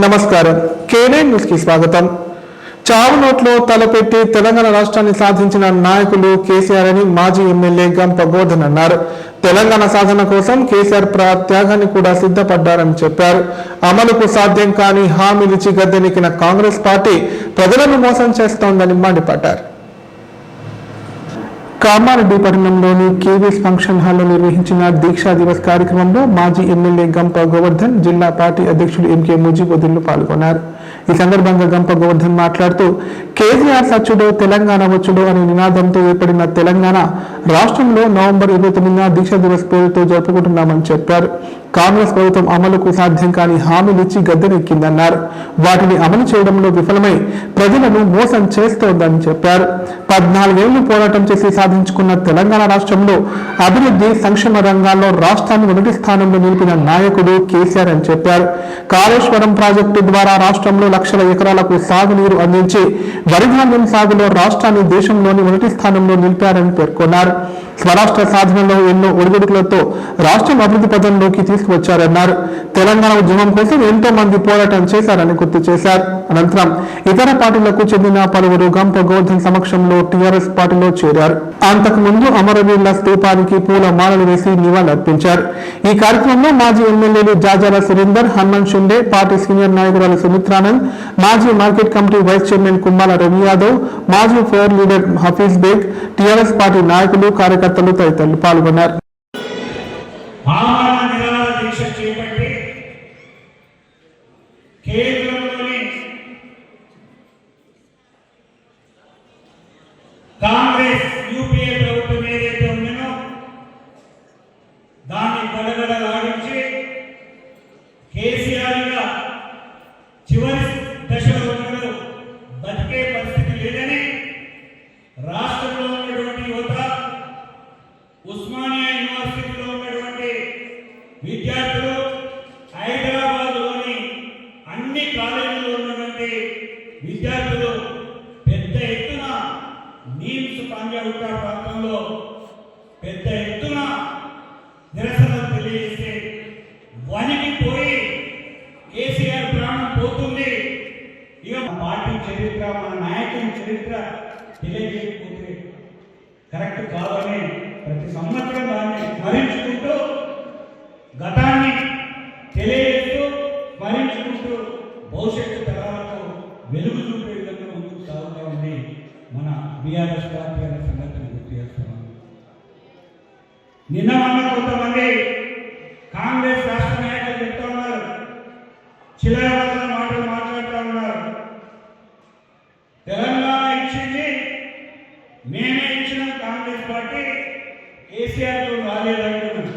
నమస్కారం. కేనే న్యూస్ కి స్వాగతం. చావు నోట్లో తలపెట్టి తెలంగాణ రాష్ట్రాన్ని సాధించిన నాయకులు కేసీఆర్ అని మాజీ ఎమ్మెల్యే గంప గోవర్ధన్ అన్నారు. తెలంగాణ సాధన కోసం కేసీఆర్ త్యాగాన్ని కూడా సిద్ధపడ్డారని చెప్పారు. అమలుకు సాధ్యం కాని హామీలిచ్చి గద్దెనెక్కిన కాంగ్రెస్ పార్టీ ప్రజలను మోసం చేస్తోందని మండిపడ్డారు. కామారెడ్డి పట్టణంలోని కేవీఎస్ ఫంక్షన్ హాల్లో నిర్వహించిన దీక్షా దివస్ కార్యక్రమంలో మాజీ ఎమ్మెల్యే గంప గోవర్ధన్, జిల్లా పార్టీ అధ్యక్షుడు ఎంకే ముజీబుద్దీన్లు పాల్గొన్నారు. ఈ సందర్భంగా గంప గోవర్ధన్ మాట్లాడుతూ కేసీఆర్ సచ్చుడో తెలంగాణ వచ్చుడో అనే నినాదంతో ఏర్పడిన తెలంగాణ రాష్ట్రంలో నవంబర్ 29న దీక్షా దివస్ పేరుతో జరుపుకుంటున్నామని చెప్పారు. కాంగ్రెస్ ప్రభుత్వం అమలుకు సాధ్యం కాని హామీలిచ్చి గద్దెనెక్కిందన్నారు. వాటిని అమలు చేయడంలో విఫలమై ప్రజలను మోసం చేస్తోందని చెప్పారు. 14 ఏళ్లు పోరాటం చేసి సాధించుకున్న తెలంగాణ రాష్ట్రంలో అభివృద్ధి సంక్షేమ రంగాల్లో రాష్ట్రాన్ని మొదటి స్థానంలో నిలిపిన నాయకుడు కేసీఆర్ అని చెప్పారు. కాళేశ్వరం ప్రాజెక్టు ద్వారా రాష్ట్రంలో లక్షల ఎకరాలకు సాగునీరు అందించి వరిధాన్యం సాగులో రాష్ట్రాన్ని దేశంలోని మొదటి స్థానంలో నిలిపారని పేర్కొన్నారు. స్వరాష్ట్ర సాధనలో ఎన్నో ఒడిదుడుకులతో రాష్ట్రం అభివృద్ధి పథంలోకి తీసుకువచ్చారన్నారు. తెలంగాణ ఉద్యమం కోసం ఎంతో మంది పోరాటం చేశారని గుర్తు చేశారు. అనంతరం ఇతర పార్టీలకు చెందిన పలువురు గంప గోవర్ధన్ సమక్షంలో టీఆర్ఎస్ పార్టీలో చేరారు. అంతకుముందు అమరవీరుల స్తూపానికి పూల మాలలు వేసి నివాళులర్పించారు. ఈ కార్యక్రమంలో మాజీ ఎమ్మెల్యేలు జాజాల సురేందర్, హనుమంత్ షిండే, పార్టీ సీనియర్ నాయకురాలు సుమిత్రానంద్, మాజీ market committee vice chairman Kummala Ravi Yadav, మాజీ floor leader Hafeez Baig, TRS party నాయకులు, కార్యకర్తలు తదితరులు పాల్గొన్నారు. కాంగ్రెస్ యూపీఏ ప్రభుత్వం ఏదైతే ఉందో దాన్ని గడగడలాడించి కేసీఆర్ చివరి దశలో ఉన్నాడు, బతికే పరిస్థితి లేదని రాష్ట్రంలో ఉన్నటువంటి యువత, ఉస్మానియా యూనివర్సిటీలో ఉన్నటువంటి విద్యార్థులు, హైదరాబాద్లోని అన్ని కాలేజీల్లో ఉన్నటువంటి విద్యార్థులు పెద్ద ఎత్తున నీమ్స్ పంజాగుట్ట ప్రాంతంలో పెద్ద ఎత్తున నిరసన తెలియజేస్తే వణికిపోయి కేసీఆర్ ప్రాణం పోతుంది, ఇక పార్టీ చరిత్ర, మన నాయకుని చరిత్ర తెలియజేయకపోతే కరెక్ట్ కాదని ప్రతి సంవత్సరం దాన్ని స్మరించుకుంటూ, గతాన్ని తెలియజేస్తూ, స్మరించుకుంటూ భవిష్యత్తు తరాలకు వెలుగు చూపే విధంగా ముందుకు సాగుతూ ఉంది మన బీఆర్ఎస్ పార్టీ అనే సంగతిని గుర్తు చేస్తున్నాం. నిన్న మొన్న కొంతమంది కాంగ్రెస్ రాష్ట్ర నాయకులు చెప్తా ఉన్నారు, చిల్లర మాటలు మాట్లాడుతూ ఉన్నారు. తెలంగాణ ఇచ్చింది మేమే ఇచ్చిన కాంగ్రెస్ పార్టీ కేసీఆర్తో రాలేదంటున్నాను.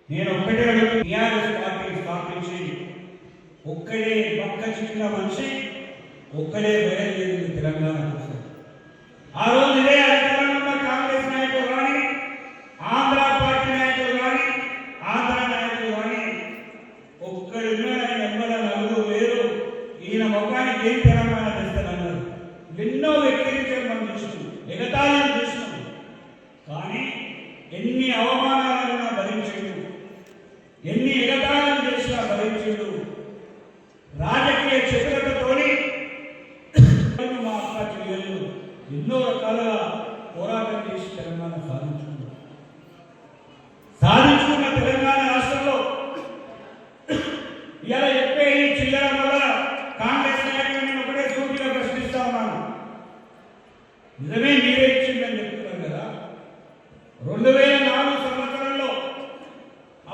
నేను ఒక్కటే అడుగు, టీఆర్ఎస్ పార్టీ స్థాపించి ఒక్కడే పక్క చిన్న మనిషి ఒక్కడే బయలుదేరింది తెలంగాణ కోసం. ఆ రోజు ఇదే అధికారంలో కాంగ్రెస్ నాయకులు కానీ, ఆంధ్ర పార్టీ నాయకులు కానీ, ఆంధ్ర నాయకులు కానీ ఒక్కడున్నాడు, ఆయన ఎన్నడ నలుగురు లేరు, ఈయన మొత్తానికి ఏం తెలంగాణ తెస్తానన్నారు. ఎన్నో వ్యక్తిగతం మనం చూసినాం, ఎగతాళిని చూసినాం. కానీ ఎన్ని అవమానాలైనా భరించాడు, ఎన్ని ఎగతాళిని చేసినా భరించాడు. రాజకీయ చతురతతోని మా అక్క చెల్లెళ్ళు ఎన్నో రకాలుగా పోరాటం చేసి తెలంగాణ సాధించుకున్న తెలంగాణ రాష్ట్రంలో ఇలా చెప్పే ఈ చిల్లర వల్ల కాంగ్రెస్ నాయకులు నేను ఒకటే సూటిగా ప్రశ్నిస్తా ఉన్నాను. నిజమే మీరే ఇచ్చిందని చెప్తున్నాను కదా. 2004 సంవత్సరంలో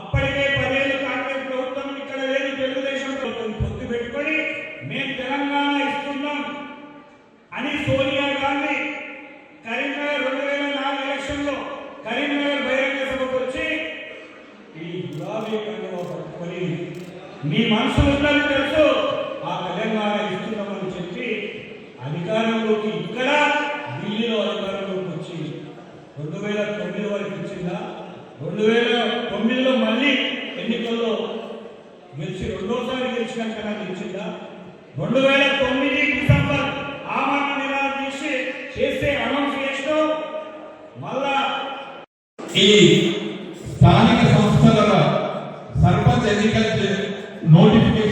అప్పటికే 10 ఏళ్ళు కాంగ్రెస్ ప్రభుత్వం ఇక్కడ లేదు, తెలుగుదేశం ప్రభుత్వం పొత్తు పెట్టుకొని మేము తెలంగాణ ఇస్తున్నాం అని సోనియా గాంధీ కరీంనగర్ 2004 ఎలక్షన్లో కరీంనగర్ బహిరంగ సభకు వచ్చి ఈ గులాబీ కండువా పట్టుకొని మీ మనసులో ఉన్నది తెలుసు, ఆ తెలంగాణ ఇస్తున్నామని చెప్పి అధికారంలోకి ఇక్కడ ఢిల్లీలో అధికారంలోకి వచ్చి 2009 వరకు ఇచ్చిందా, 2009లో మళ్ళీ ఎన్నికల్లో గెలిచి రెండోసారి గెలిచినాక ఇచ్చిందా, 2009 డిసెంబర్ ఆమరణ నిరాహార చేస్తే అనౌన్స్ చేస్తూ మళ్ళా ఈ స్థానిక సంస్థల సర్పంచ్ ఎన్నికల నోటిఫికేషన్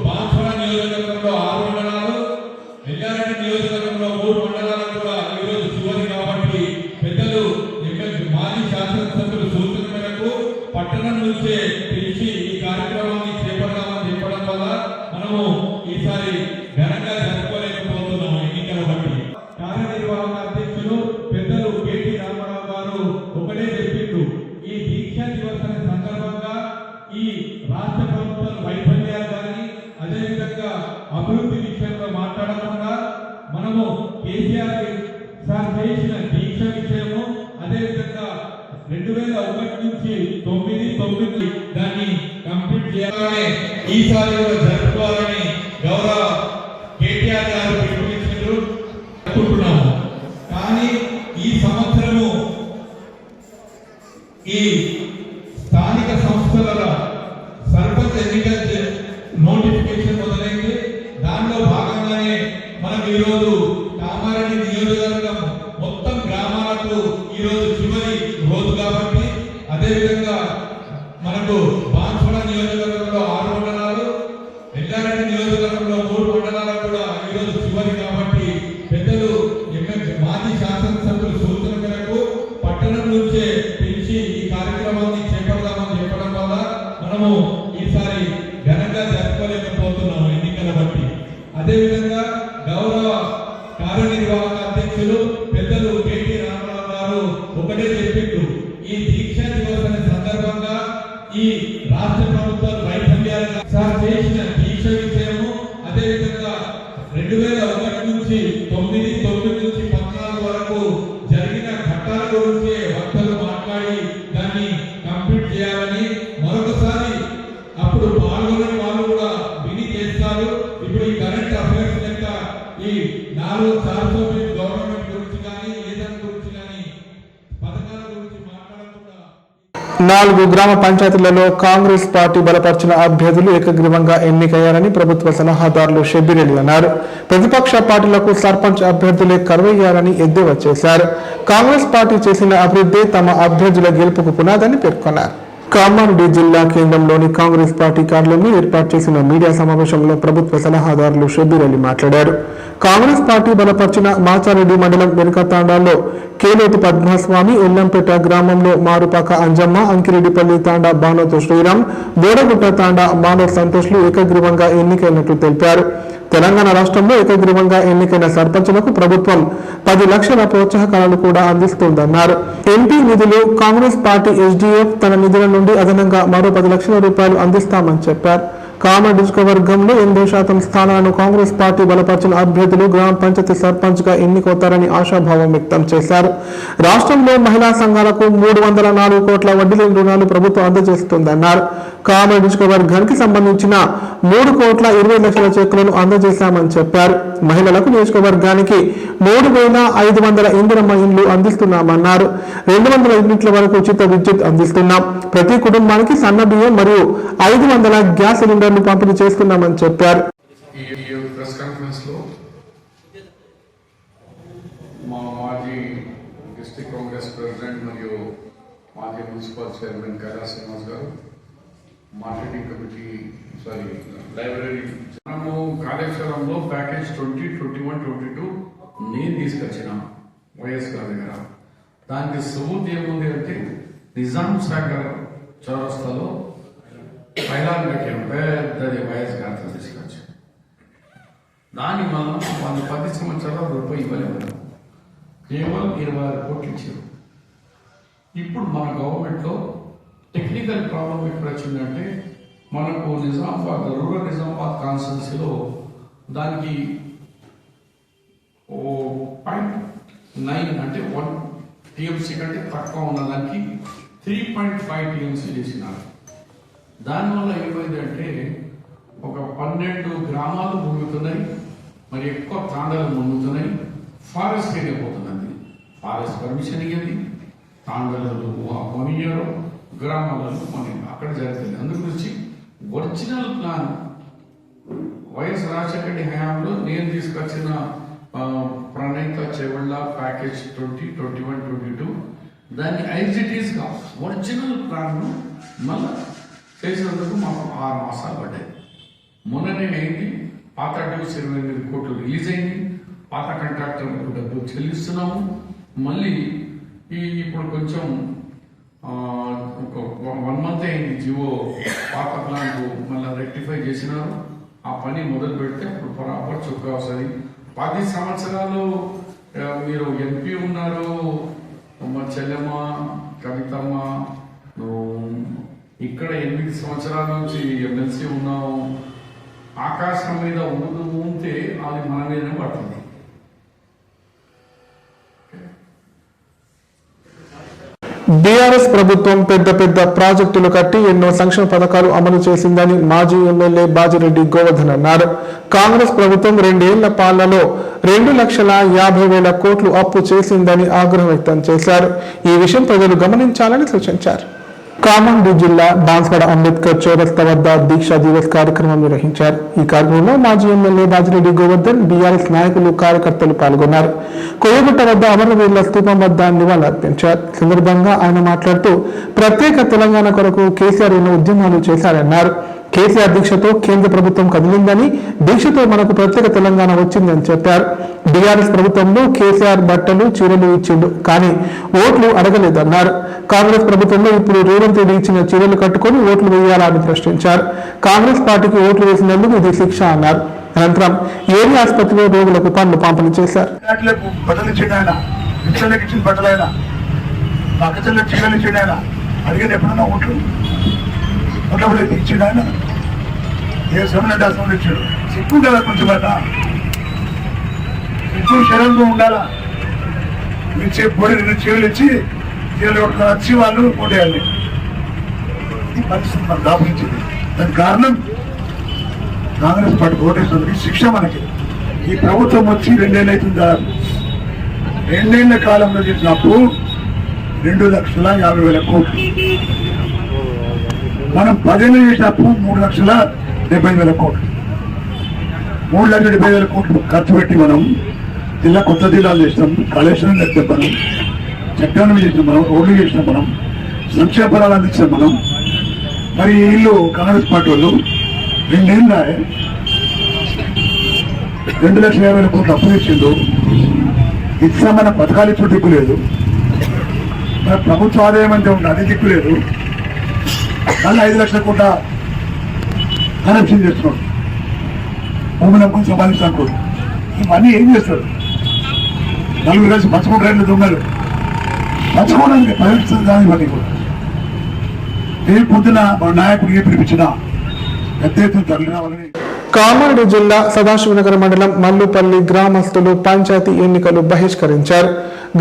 బాన్సువాడ నియోజకవర్గంలో 6 మండలాలు, ఎల్లారెడ్డి నియోజకవర్గంలో 3 మండలాలకు కూడా ఈరోజు చివరి కాబట్టి పెద్దలు మాజీ శాసనసభ్యులు సూచన మేరకు పట్టణం నుంచే పిలిచి ఈ కార్యక్రమాన్ని చేపడదామని చెప్పడం వల్ల మనము ఈసారి ఘనంగా జరుపుకోలేకపోతున్నాము ఎన్నికల బట్టి. కార్యనిర్వాహక అధ్యక్షులు పెద్దలు కేటీ రామారావు గారు ఒకటే చెప్పిండు, ఈ దీక్షా దివసన సందర్భంగా ఈ రాష్ట్ర ప్రభుత్వం వైఫల్యాలు కానీ అదేవిధంగా అభివృద్ధి విషయంలో మాట్లాడకుండా మనము కేసీఆర్ సార్ చేసిన దీక్ష విషయము అదేవిధంగా 2001 నుంచి 9 దాన్ని కంప్లీట్ చేయాలని ఈసారి కూడా జరుపుకోవాలని గౌరవ కేటీఆర్ గారు పిలుపునిచ్చారు అనుకుంటున్నాము. కానీ ఈ సంవత్సరము ఈ స్థానిక సంస్థల సర్పంచ్ ఎన్నికల నోటిఫికేషన్ మొదలైంది. దానిలో భాగంగానే మనం ఈరోజు కామారెడ్డి నియోజకవర్గం మొత్తం గ్రామాలకు ఈరోజు చివరి రోజు కాబట్టి అదేవిధంగా మనకు బాన్సువాడ నియోజకవర్గంలో 6 మండలాలు, ఎల్లారెడ్డి నియోజకవర్గంలో 3 మండలాలకు కూడా ఈరోజు చివరి కాబట్టి పెద్దలు మాజీ శాసనసభ్యులు సూచన మేరకు పట్టణం నుంచే పిలిచి ఈ కార్యక్రమాన్ని చేపడదామని చెప్పడం వల్ల మనము ఈసారి ఘనంగా జరుపుకోలేకపోతున్నాము ఎన్నికల బట్టి. అదేవిధంగా గౌరవ కార్యనిర్వాహక అధ్యక్షులు పెద్దలు కేటీ రామారావు గారు ఒకటే చెప్పిండు, ఈ దీక్షా దివసన సందర్భంగా ఈ రాష్ట్ర ప్రభుత్వం వైఫల్యాలు సార్ చేసిన దీక్ష విషయము అదేవిధంగా 2001 నుంచి 9 నుంచి 14 వరకు జరిగిన ఘట్టాల గురించి వక్తలు మాట్లాడి దాన్ని కంప్లీట్ చేయాలని మరొకసారి అప్పుడు పాల్గొనే వాళ్ళు కూడా విని చేస్తారు. ఇప్పుడు ఈ కరెంట్ అఫైర్స్ లెక్క ఈ 4 గవర్నమెంట్ గురించి కానీ ఏదైనా గురించి కానీ పథకాల గురించి మాట్లాడకుండా 4 గ్రామ పంచాయతీలలో కాంగ్రెస్ పార్టీ బలపరిచిన అభ్యర్థులు ఏకగ్రీవంగా ఎన్నికయ్యారని ప్రభుత్వ సలహాదారులు షబ్బీర్ అలీ అన్నారు. ప్రతిపక్ష పార్టీలకు సర్పంచ్ అభ్యర్థులే కరువయ్యారని ఎద్దేవా చేశారు. కాంగ్రెస్ పార్టీ చేసిన అభివృద్ధి తమ అభ్యర్థుల గెలుపుకు పునాదని పేర్కొన్నారు. కామారెడ్డి జిల్లా కేంద్రంలోని కాంగ్రెస్ పార్టీ కార్యాలయంలో ఏర్పాటు చేసిన మీడియా సమావేశంలో ప్రభుత్వ సలహాదారులు షబ్బీర్ అలీ మాట్లాడారు. కాంగ్రెస్ పార్టీ బలపరిచిన మాచారెడ్డి మండలం వెనుకతాండాల్లో కేలోతు పద్మస్వామి, ఎల్లంపేట గ్రామంలో మారుపాక అంజమ్మ, అంకిరెడ్డిపల్లి తాండా బానోతు శ్రీరామ్, బోడగుట్ట తాండా మానవ్ సంతోష్లు ఏకగ్రీవంగా ఎన్నికైనట్లు తెలిపారు. తెలంగాణ రాష్ట్రంలో ఏకగ్రీవంగా ఎన్నికైన సర్పంచులకు ప్రభుత్వం 10 లక్షల ప్రోత్సాహకాలు కూడా అందిస్తుందన్నారు. ఎంపీ నిధులు కాంగ్రెస్ పార్టీ ఎస్డీఎఫ్ తన నిధుల నుండి అదనంగా మరో 10 లక్షల రూపాయలు అందిస్తామని చెప్పారు. కామారెడ్డి నియోజకవర్గంలో 80% స్థానాలను కాంగ్రెస్ పార్టీ బలపరిచిన అభ్యర్థులు గ్రామ పంచాయతీ సర్పంచ్ గా ఎన్నికవుతారని ఆశాభావం వ్యక్తం చేశారు. రాష్ట్రంలో మహిళా సంఘాలకు 304 కోట్ల వడ్డీ లేని రుణాలు ప్రభుత్వం అందజేస్తుందన్నారు. కామారెడ్డి నియోజకవర్గానికి సంబంధించిన 3 కోట్ల 20 లక్షల చెక్కులను అందజేశామని చెప్పారు. మహిళలకు నియోజకవర్గానికి 3,500 ఇందిరమ్మ ఇండ్లు అందిస్తున్నామన్నారు. 200 యూనిట్ల వరకు ఉచిత విద్యుత్ అందిస్తున్నాం. ప్రతి కుటుంబానికి సన్న బియ్యం మరియు 500 గ్యాస్ సిలిండర్లు పంపిణీ చేస్తున్నామని చెప్పారు. మాజీ డిస్ట్రిక్ట్ కాంగ్రెస్ ప్రెసిడెంట్ మరియు మాజీ మున్సిపల్ చైర్మన్ కైలాస్ శ్రీనివాస్ గారు, మార్కెటింగ్ కమిటీ లైబ్రరీ మనము కాళేశ్వరంలో ప్యాకేజ్ 2021-22 నేను తీసుకొచ్చిన వైఎస్ గారి దగ్గర. దానికి సబూత్ ఏముంది అంటే నిజాం సాగర్ చౌరస్తాలో పైలాన్ కట్టాను, పెద్దది వైఎస్ గారితో తీసుకొచ్చాను. దాని వల్ల వాళ్ళు 10 సంవత్సరాల రూపాయి ఇవ్వలేము, కేవలం 26 కోట్లు ఇచ్చారు. ఇప్పుడు మన గవర్నమెంట్లో టెక్నికల్ ప్రాబ్లం ఎక్కడ వచ్చిందంటే మనకు నిజామాబాద్ రూరల్ నిజామాబాద్ కాన్స్టిట్యున్సీలో దానికి 0.9 అంటే 1 టీఎంసీ కంటే తక్కువ ఉన్నదానికి 3.5 టీఎంసీ చేసినారు. దానివల్ల ఏమైందంటే ఒక 12 గ్రామాలు మునుగుతున్నాయి, మరి ఎక్కువ తాండాలు మునుగుతున్నాయి. ఫారెస్ట్ ఏరియా పోతుందండి, ఫారెస్ట్ పర్మిషన్ ఇవ్వండి, తాండాలు కొనియరు, గ్రామాలలో మనం అక్కడ జరుగుతుంది. అందుగురించి original plan YS Rajasekhara Reddy హయాంలో నేను తీసుకొచ్చిన ప్రణీత చెవళ్ళ ప్యాకేజ్ 2021-22 దాన్ని ఐజిటీస్గా ఒరిజినల్ ప్లాన్ను మళ్ళీ చేసినందుకు మాకు 6 మాసాలు పడ్డాయి. మొన్ననే అయింది. పాత డ్యూస్ 28 కోట్లు రిలీజ్ అయింది. పాత కాంట్రాక్టర్లకు డబ్బులు చెల్లిస్తున్నాము. మళ్ళీ ఇప్పుడు కొంచెం ఒక 1 మంత్ అయింది జియో పాత ప్లాంట్ మళ్ళీ రెక్టిఫై చేసినారు. ఆ పని మొదలు పెడితే అప్పుడు బరాబర్ చొక్కా వస్తుంది. 10 సంవత్సరాలు మీరు ఎంపీ ఉన్నారు, మా చెల్లెమ్మ కవితమ్మ, ఇక్కడ 8 సంవత్సరాల నుంచి ఎమ్మెల్సీ ఉన్నావు. ఆకాశం మీద ఉంటే అది మన మీదనే పడుతుంది. బీఆర్ఎస్ ప్రభుత్వం పెద్ద పెద్ద ప్రాజెక్టులు కట్టి ఎన్నో సంక్షేమ పథకాలు అమలు చేసిందని మాజీ ఎమ్మెల్యే బాజిరెడ్డి గోవర్ధన్ అన్నారు. కాంగ్రెస్ ప్రభుత్వం 2 ఏళ్ల పాలనలో 2,50,000 కోట్లు అప్పు చేసిందని ఆగ్రహం వ్యక్తం చేశారు. ఈ విషయం ప్రజలు గమనించాలని సూచించారు. కామారెడ్డి జిల్లా బాన్స్వాడ అంబేద్కర్ చౌరస్తా వద్ద దీక్షా దివస్ కార్యక్రమం నిర్వహించారు. ఈ కార్యక్రమంలో మాజీ ఎమ్మెల్యే బాజిరెడ్డి గోవర్ధన్, బీఆర్ఎస్ నాయకులు, కార్యకర్తలు పాల్గొన్నారు. కోయగుట్ట వద్ద అమరవీరుల స్తూపం వద్ద నివాళులర్పించారు. సందర్భంగా ఆయన మాట్లాడుతూ ప్రత్యేక తెలంగాణ కొరకు కేసీఆర్ ఎన్నో ఉద్యమాలు చేశారన్నారు. కేసీఆర్ దీక్షతో కేంద్ర ప్రభుత్వం కదిలిందని, దీక్షతో మనకు ప్రత్యేక తెలంగాణ వచ్చిందని చెప్పారు. బీఆర్ఎస్ ప్రభుత్వంలో కేసీఆర్ బట్టలు, చీరలు ఇచ్చిండు, కానీ ఓట్లు అడగలేదన్నారు. కాంగ్రెస్ ప్రభుత్వంలో ఇప్పుడు రేవంత్ రెడ్డి ఇచ్చిన చీరలు కట్టుకొని ఓట్లు వేయాలని ప్రశ్నించారు. కాంగ్రెస్ పార్టీకి ఓట్లు వేసినందుకు ఇది శిక్ష అన్నారు. అనంతరం ఏరియా ఆసుపత్రిలో రోగులకు పనులు పంపిణీ చేశారు. ఇచ్చిండు ఆయన ఏ సమయంలో అసలు ఇచ్చాడు. సిగ్గు కదా కొంచెం కదా, సిగ్గు శరంగా ఉండాలా. ఇచ్చే పొడి 2 చీరలు ఇచ్చి చీరలు వచ్చి వాళ్ళు ఓటేయాలి. ఈ పరిస్థితి మనకు దాపురించింది. దానికి కారణం కాంగ్రెస్ పార్టీ ఓటేసినందుకు శిక్ష మనకి. ఈ ప్రభుత్వం వచ్చి 2 ఏళ్ళు అవుతుందా. 2 ఏళ్ల కాలంలో చేసిన అప్పు 2,50,000 కోట్లు. మనం 10 ఏళ్ళు చేసిన అప్పు 3,70,000 కోట్లు. 3,70,000 కోట్లు ఖర్చు పెట్టి మనం జిల్లా కొత్త జిల్లాలు చేసినాం, కాళేశ్వరం కట్టాం, మనం చట్టాన్ని చేసినాం, మనం రోడ్లు చేసినాం, మనం సంక్షేమ ఫలాలు అందించాం మనం. మరి వీళ్ళు కాంగ్రెస్ పార్టీ వాళ్ళు 2 ఏళ్ళ 2,50,000 కోట్లు అప్పు తెచ్చిండు. ఇచ్చామన్న పథకాలు ఇప్పుడు దిక్కు లేదు. మన ప్రభుత్వ ఆదాయం అంటే ఉంది, అది దిక్కు లేదు. మళ్ళీ 5 లక్షల కోట్ల కరప్షన్ చేస్తున్నాడు. భూమిని అమ్ముకుని సంపాదించాలనుకోడు. ఇవన్నీ ఏం చేస్తాడు? 4 కలిసి పంచుకుంటారు దొంగలు. పంచుకోవడానికి పరిస్థితి కానీ ఇవన్నీ కూడా ఏ పొద్దున మన నాయకుడు ఏ పిలిపించినా పెద్ద ఎత్తున తరలి రావాలని. కామారెడ్డి జిల్లా సదాశివనగర్ మండలం మల్లుపల్లి గ్రామస్తులు పంచాయతీ ఎన్నికలు బహిష్కరించారు.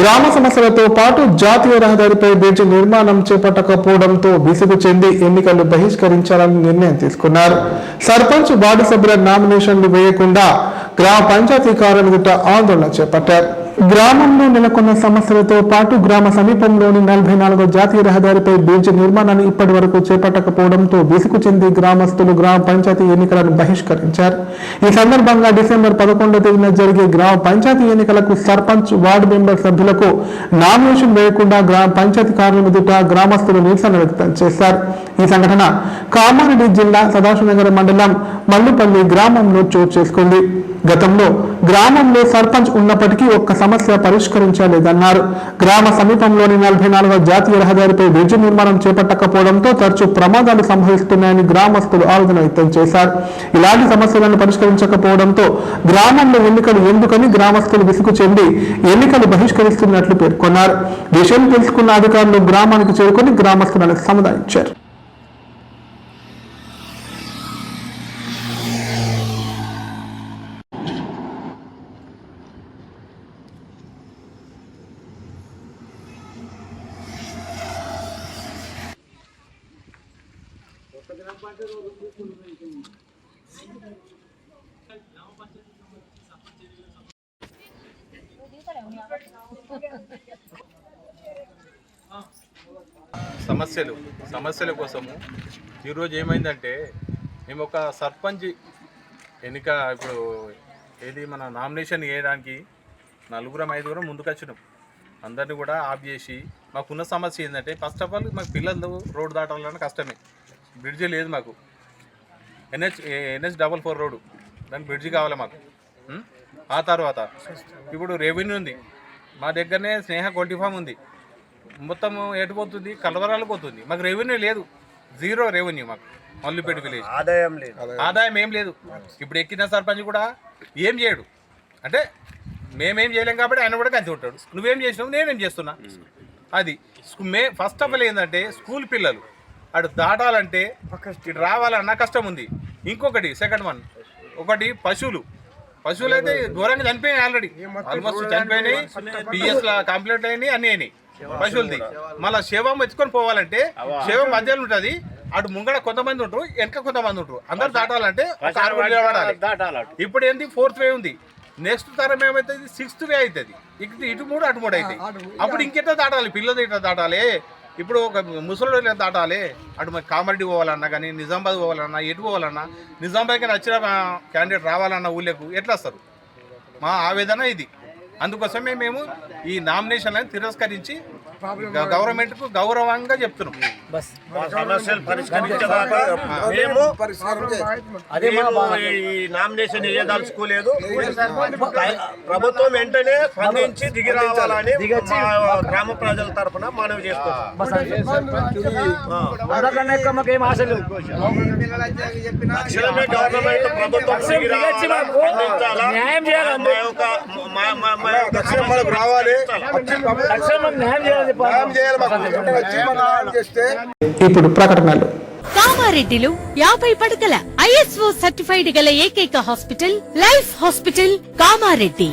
గ్రామ సమస్యలతో పాటు జాతీయ రహదారిపై బ్రిడ్జి నిర్మాణం చేపట్టకపోవడంతో విసుగు చెంది ఎన్నికలు బహిష్కరించాలని నిర్ణయం తీసుకున్నారు. సర్పంచ్, వార్డు సభ్యుల నామినేషన్లు వేయకుండా గ్రామ పంచాయతీ కార్యాలయం ఆందోళన చేపట్టారు. గ్రామంలో నెలకొన్న సమస్యలతో పాటు గ్రామ సమీపంలోని 44వ జాతీయ రహదారిపై బ్రిడ్జి నిర్మాణాన్ని ఇప్పటి వరకు చేపట్టకపోవడంతో విసుగు చెంది గ్రామస్తులు గ్రామ పంచాయతీ ఎన్నికలను బహిష్కరించారు. ఈ సందర్భంగా డిసెంబర్ 11వ తేదీన జరిగే గ్రామ పంచాయతీ ఎన్నికలకు సర్పంచ్, వార్డు మెంబర్ సభ్యులకు నామినేషన్ వేయకుండా గ్రామ పంచాయతీ కార్యాలయం ఎదుట గ్రామస్తులు నిరసన వ్యక్తం చేశారు. ఈ సంఘటన కామారెడ్డి జిల్లా సదాశివనగర్ మండలం మల్లుపల్లి గ్రామంలో చోటు చేసుకుంది. గతంలో గ్రామంలో సర్పంచ్ ఉన్నప్పటికీ ఒక్క సమస్య పరిష్కరించలేదన్నారు. గ్రామ సమీపంలోని 44వ జాతీయ రహదారిపై బ్రిడ్జి నిర్మాణం చేపట్టకపోవడంతో తరచూ ప్రమాదాలు సంభవిస్తున్నాయని గ్రామస్తులు ఆవేదన వ్యక్తం చేశారు. ఇలాంటి సమస్యలను పరిష్కరించకపోవడంతో గ్రామంలో ఎన్నికలు ఎందుకని గ్రామస్తులు విసుగు చెంది ఎన్నికలు బహిష్కరిస్తున్నట్లు పేర్కొన్నారు. విషయం తెలుసుకున్న అధికారులు గ్రామానికి చేరుకుని గ్రామస్తులను సముదాయించారు. సమస్యల కోసము ఈరోజు ఏమైందంటే మేము ఒక సర్పంచ్ ఎన్నిక ఇప్పుడు ఏది మన నామినేషన్ వేయడానికి 4-5 ముందుకు వచ్చినాం. అందరినీ కూడా ఆఫ్ చేసి మాకున్న సమస్య ఏంటంటే ఫస్ట్ ఆఫ్ ఆల్ మాకు పిల్లలు రోడ్డు దాటాలన్నా కష్టమే, బ్రిడ్జి లేదు మాకు. NH44 రోడ్డు, దానికి బ్రిడ్జి కావాలి మాకు. ఆ తర్వాత ఇప్పుడు రెవెన్యూ ఉంది, మా దగ్గరనే స్నేహ గొల్టీ ఫామ్ ఉంది, మొత్తం ఎటుపోతుంది, కలవరాలు పోతుంది. మాకు రెవెన్యూ లేదు, జీరో రెవెన్యూ మాకు. మల్లిపేట విలేజ్ ఆదాయం ఏం లేదు. ఇప్పుడు ఎక్కిన సర్పంచ్ కూడా ఏం చేయడు, అంటే మేమేం చేయలేం కాబట్టి ఆయన కూడా కంచి ఉంటాడు. నువ్వేం చేసినావు, నేనేం చేస్తున్నా. అది ఫస్ట్ ఆఫ్ ఆల్ ఏంటంటే స్కూల్ పిల్లలు అటు దాటాలంటే ఇటు రావాలన్నా కష్టం ఉంది. ఇంకొకటి సెకండ్ వన్, ఒకటి పశువులు అయితే ఘోరంగా చనిపోయినాయి, ఆల్మోస్ట్ చనిపోయినాయి. పిఎస్ల కంప్లైంట్ అయినాయి, అన్నీ అయినాయి పశువులది. మళ్ళీ శవం ఎత్తుకొని పోవాలంటే శవం మధ్యలో ఉంటుంది, అటు ముంగడ కొంతమంది ఉంటారు, వెనక కొంతమంది ఉంటారు. అందరు దాటాలంటే ఇప్పుడు ఏంది 4th వే ఉంది, నెక్స్ట్ తరం ఏమవుతుంది 6th వే అవుతుంది. ఇటు 3 అటు 3 అవుతాయి. అప్పుడు ఇంకెట్లా దాటాలి, పిల్లలు ఇట్లా దాటాలి. ఇప్పుడు ఒక ముసలి దాటాలి, అటు మరి కామారెడ్డి పోవాలన్నా కానీ, నిజామాబాద్ పోవాలన్నా, ఎటు పోవాలన్నా, నిజామాబాద్కి నచ్చిన క్యాండిడేట్ రావాలన్నా ఊళ్ళకు ఎట్లా వస్తారు? మా ఆవేదన ఇది. అందుకోసమే మేము ఈ నామినేషన్లను తిరస్కరించి గవర్నమెంట్కు గౌరవంగా చెప్తున్నాం. సమస్యలు పరిష్కరించదాకా మేము ఈ నామినేషన్ వేయదలుచుకోలేదు. ప్రభుత్వం వెంటనే స్పందించి దిగి రావాలని గ్రామ ప్రజల తరఫున మనవి చేస్తున్నాం. గవర్నమెంట్ ప్రభుత్వం రావాలి. ఇప్పుడు ప్రకటనలు. కామారెడ్డిలో 50 పడకల ISO సర్టిఫైడ్ గల ఏకైక hospital life hospital Kamareddy.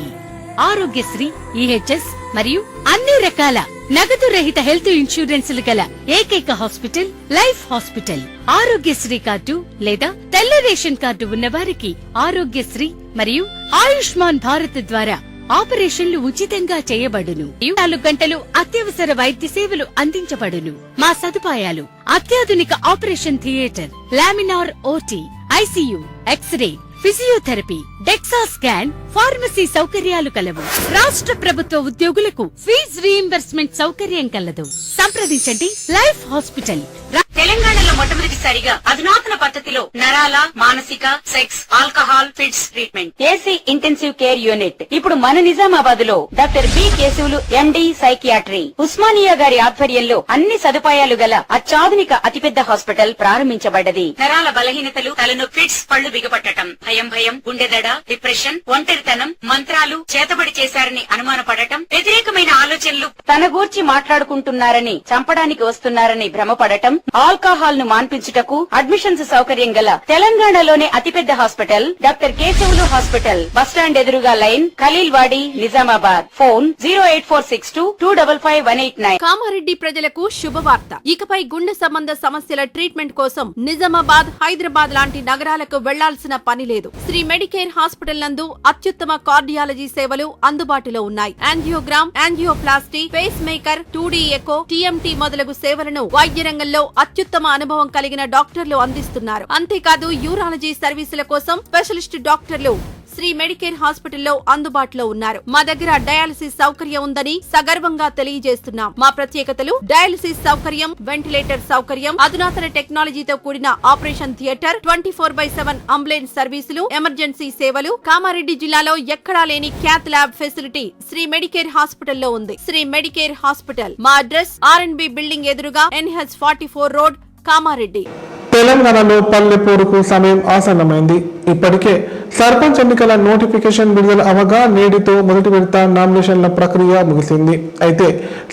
Aarogyasri, EHS మరియు అన్ని రకాల నగదు రహిత హెల్త్ ఇన్సూరెన్సులు గల ఏకైక hospital life hospital. Aarogyasri card లేదా తెల్ల రేషన్ కార్డు ఉన్న వారికి ఆరోగ్యశ్రీ మరియు ఆయుష్మాన్ భారత్ ద్వారా ఆపరేషన్లు ఉచితంగా చేయబడును. 24 గంటలు అత్యవసర వైద్య సేవలు అందించబడును. మా సదుపాయాలు: అత్యాధునిక operation theatre, laminar OT, ICU, X ray, physiotherapy, DEXA scan, pharmacy సౌకర్యాలు కలవు. రాష్ట్ర ప్రభుత్వ ఉద్యోగులకు ఫీజు రీయింబర్స్మెంట్ సౌకర్యం కలదు. సంప్రదించండి లైఫ్ హాస్పిటల్. తెలంగాణలో మొట్టమొదటిసారిగా అధునాతన పద్ధతిలో నరాల, మానసిక, sex, alcohol, fits treatment, AC intensive care unit ఇప్పుడు మన నిజామాబాద్ లో doctor B Keshavulu MD psychiatry, Osmania గారి ఆధ్వర్యంలో అన్ని సదుపాయాలు గల అత్యాధునిక అతిపెద్ద హాస్పిటల్ ప్రారంభించబడ్డది. నరాల బలహీనతలు, తలనొప్పి, ఫిట్స్, పళ్లు బిగపట్టడం, భయం, గుండెదడ, డిప్రెషన్, ఒంటరితనం, మంత్రాలు చేతబడి చేశారని అనుమానపడటం, వ్యతిరేకమైన ఆలోచనలు, తన గూర్చి మాట్లాడుకుంటున్నారని, చంపడానికి వస్తున్నారని భ్రమపడటం, ఆల్కహాల్ ను మాన్పించుటకు అడ్మిషన్స్ సౌకర్యం గల తెలంగాణలోనే అతిపెద్ద hospital doctor Keshavulu hospital, bus stand ఎదురుగా లైన్, ఖలీల్వాడి, నిజామాబాద్. ఫోన్ 08462255189. కామారెడ్డి ప్రజలకు శుభవార్త. ఇకపై గుండె సంబంధ సమస్యల ట్రీట్మెంట్ కోసం నిజామాబాద్, హైదరాబాద్ లాంటి నగరాలకు వెళ్లాల్సిన పని లేదు. శ్రీ మెడికేర్ హాస్పిటల్ నందు అత్యుత్తమ కార్డియాలజీ సేవలు అందుబాటులో ఉన్నాయి. Angiogram, angioplasty, pacemaker, 2D echo, TMT మొదలగు సేవలను వైద్య రంగంలో అత్యుత్తమ అనుభవం కలిగిన డాక్టర్లు అందిస్తున్నారు. అంతేకాదు యూరాలజీ సర్వీసుల కోసం స్పెషలిస్ట్ డాక్టర్లు శ్రీ మెడికేర్ హాస్పిటల్లో అందుబాటులో ఉన్నారు. మా దగ్గర డయాలసిస్ సౌకర్యం ఉందని సగర్వంగా తెలియజేస్తున్నాం. మా ప్రత్యేకతలు: డయాలసిస్ సౌకర్యం, వెంటిలేటర్ సౌకర్యం, అధునాతన టెక్నాలజీతో కూడిన operation theatre, 24/7 ambulance services, emergency సేవలు. కామారెడ్డి జిల్లాలో ఎక్కడా లేని cath lab facility Sri Medicare హాస్పిటల్లో ఉంది. Sri Medicare hospital. మా అడ్రస్ RNB బిల్డింగ్ ఎదురుగా NH44 రోడ్, కామారెడ్డి. తెలంగాణలో పల్లె పోరుకు సమయం ఆసన్నమైంది. ఇప్పటికే సర్పంచ్ ఎన్నికల నోటిఫికేషన్ విడుదల అవగా నేటితో మొదటి విడత నామినేషన్ల ప్రక్రియ ముగిసింది. అయితే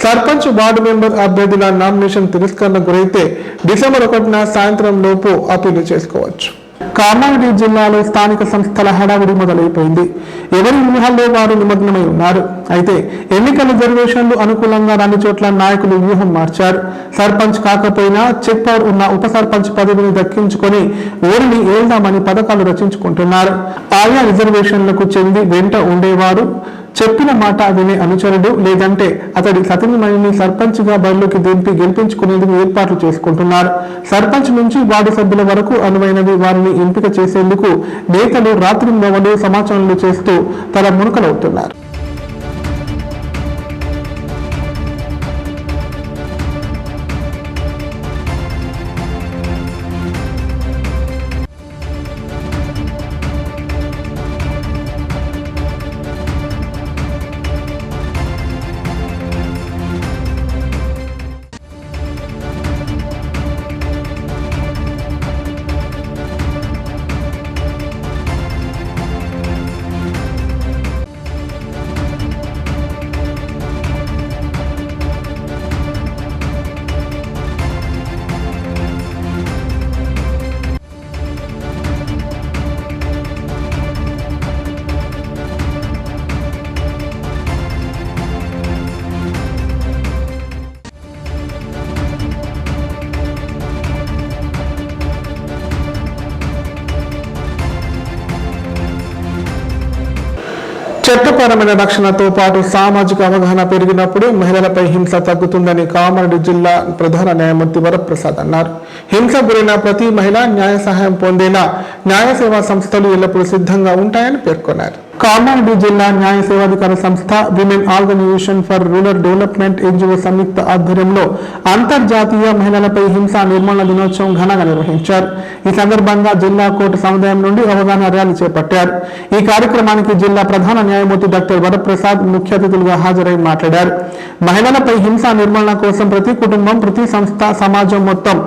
సర్పంచ్, వార్డు మెంబర్ అభ్యర్థుల నామినేషన్ తిరస్కరణకు గురైతే డిసెంబర్ 1న సాయంత్రం లోపు అప్పీలు చేసుకోవచ్చు. కామారెడ్డి జిల్లాలో స్థానిక సంస్థల హడావిడి మొదలైపోయింది. ఎవరి వ్యూహాల్లో వారు నిమగ్నమై ఉన్నారు. అయితే ఎన్నికల రిజర్వేషన్లు అనుకూలంగా అన్ని చోట్ల నాయకులు వ్యూహం మార్చారు. సర్పంచ్ కాకపోయినా చెక్ పవర్ ఉన్న ఉప సర్పంచ్ పదవిని దక్కించుకొని ఊరిని ఏల్దామని పథకాలు రచించుకుంటున్నారు. ఆయా రిజర్వేషన్లకు చెంది వెంట ఉండేవారు, చెప్పిన మాట వినే అనుచరుడు, లేదంటే అతడి సతీమణిని సర్పంచ్ గా బరిలోకి దింపి గెలిపించుకునేందుకు ఏర్పాట్లు చేసుకుంటున్నారు. సర్పంచ్ నుంచి వార్డు సభ్యుల వరకు అనువైనది వారిని ఎంపిక చేసేందుకు నేతలు రాత్రింబవలు సమాచారాలు చేస్తూ తల మునకలవుతున్నారు. చట్టపరమైన రక్షణతో పాటు సామాజిక అవగాహన పెరిగినప్పుడే మహిళలపై హింస తగ్గుతుందని కామారెడ్డి జిల్లా ప్రధాన న్యాయమూర్తి వరప్రసాద్ అన్నారు. హింస గురైన ప్రతి మహిళ న్యాయ సహాయం పొందేలా న్యాయ సేవా సంస్థలు ఎల్లప్పుడూ సిద్ధంగా ఉంటాయని పేర్కొన్నారు. కామారెడ్డి జిల్లా న్యాయ సేవాధికార సంస్థ women organisation for rural development NGO సంయుక్త ఆధ్వర్యంలో అంతర్జాతీయ మహిళలపై హింస నిర్మూలన దినోత్సవం ఘనంగా నిర్వహించారు. ఈ సందర్భంగా జిల్లా కోర్టు సముదాయం నుండి అవగాహన ర్యాలీ చేపట్టారు. ఈ కార్యక్రమానికి జిల్లా ప్రధాన న్యాయమూర్తి డాక్టర్ వరప్రసాద్ ముఖ్య అతిథులుగా హాజరై మాట్లాడారు. మహిళలపై హింస నిర్మూలన కోసం ప్రతి కుటుంబం, ప్రతి సంస్థ, సమాజం మొత్తం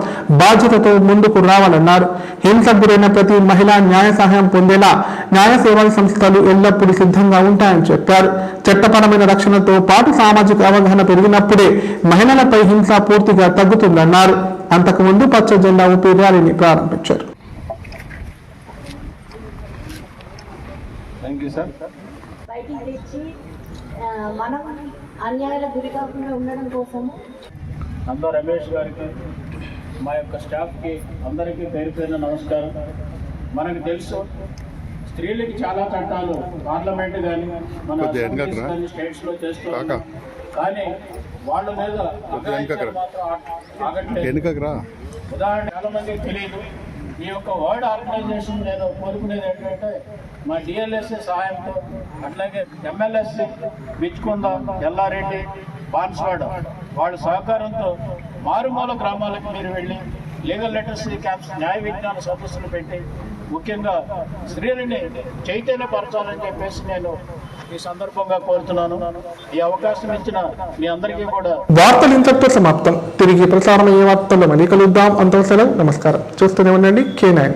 బాధ్యతతో ముందుకు రావాలన్నారు. హింసకు గురైన ప్రతి మహిళ న్యాయ సహాయం పొందేలా న్యాయ సేవా సంస్థలు ఎల్లప్పుడూ సిద్ధంగా ఉంటాయని చెప్పారు. చట్టపరమైన రక్షణతో పాటు సామాజిక అవగాహన పెరిగినప్పుడే మహిళలపై హింస పూర్తిగా తగ్గుతుందన్నారు. అంతకుముందు పచ్చ జెండా ఊపి ర్యాలీని ప్రారంభించారు. బయటికి తెచ్చి మనం అన్యాయాలకు గురి కాకుండా ఉండడం కోసము నందో రమేష్ గారికి, మా యొక్క స్టాఫ్కి అందరికీ పేరు పేరున నమస్కారం. మనకు తెలుసు స్త్రీలకి చాలా చట్టాలు పార్లమెంట్ కానీ మన స్టేట్స్లో చేస్తున్నారు. కానీ వాళ్ళ మీద ఉదాహరణ చాలా మందికి తెలియదు. ఈ యొక్క వరల్డ్ ఆర్గనైజేషన్ నేను కోరుకునేది ఏంటంటే మా డిఎల్ఎస్ఏ సహాయంతో, అట్లాగే ఎంఎల్ఎస్ బిచ్చుకుంద, ఎల్లారెడ్డి, బాన్స్వాడ వాళ్ళ సహకారంతో మారుమూల గ్రామాలకు మీరు వెళ్ళి లీగల్ లిటరసీ క్యాంప్స్, న్యాయ విజ్ఞాన సదస్సులు పెట్టి ముఖ్యంగా స్త్రీలని చైతన్యపరచాలని చెప్పేసి నేను ఈ సందర్భంగా కోరుతున్నాను. ఈ అవకాశం ఇచ్చిన మీ అందరికీ కూడా వార్తలు ఇంతటితో సమాప్తం. తిరిగి ప్రసారమయ్యే వార్తల్లో మళ్ళీ కలుద్దాం. అంతవరకు సెలవు. నమస్కారం. చూస్తూనే ఉండండి K9.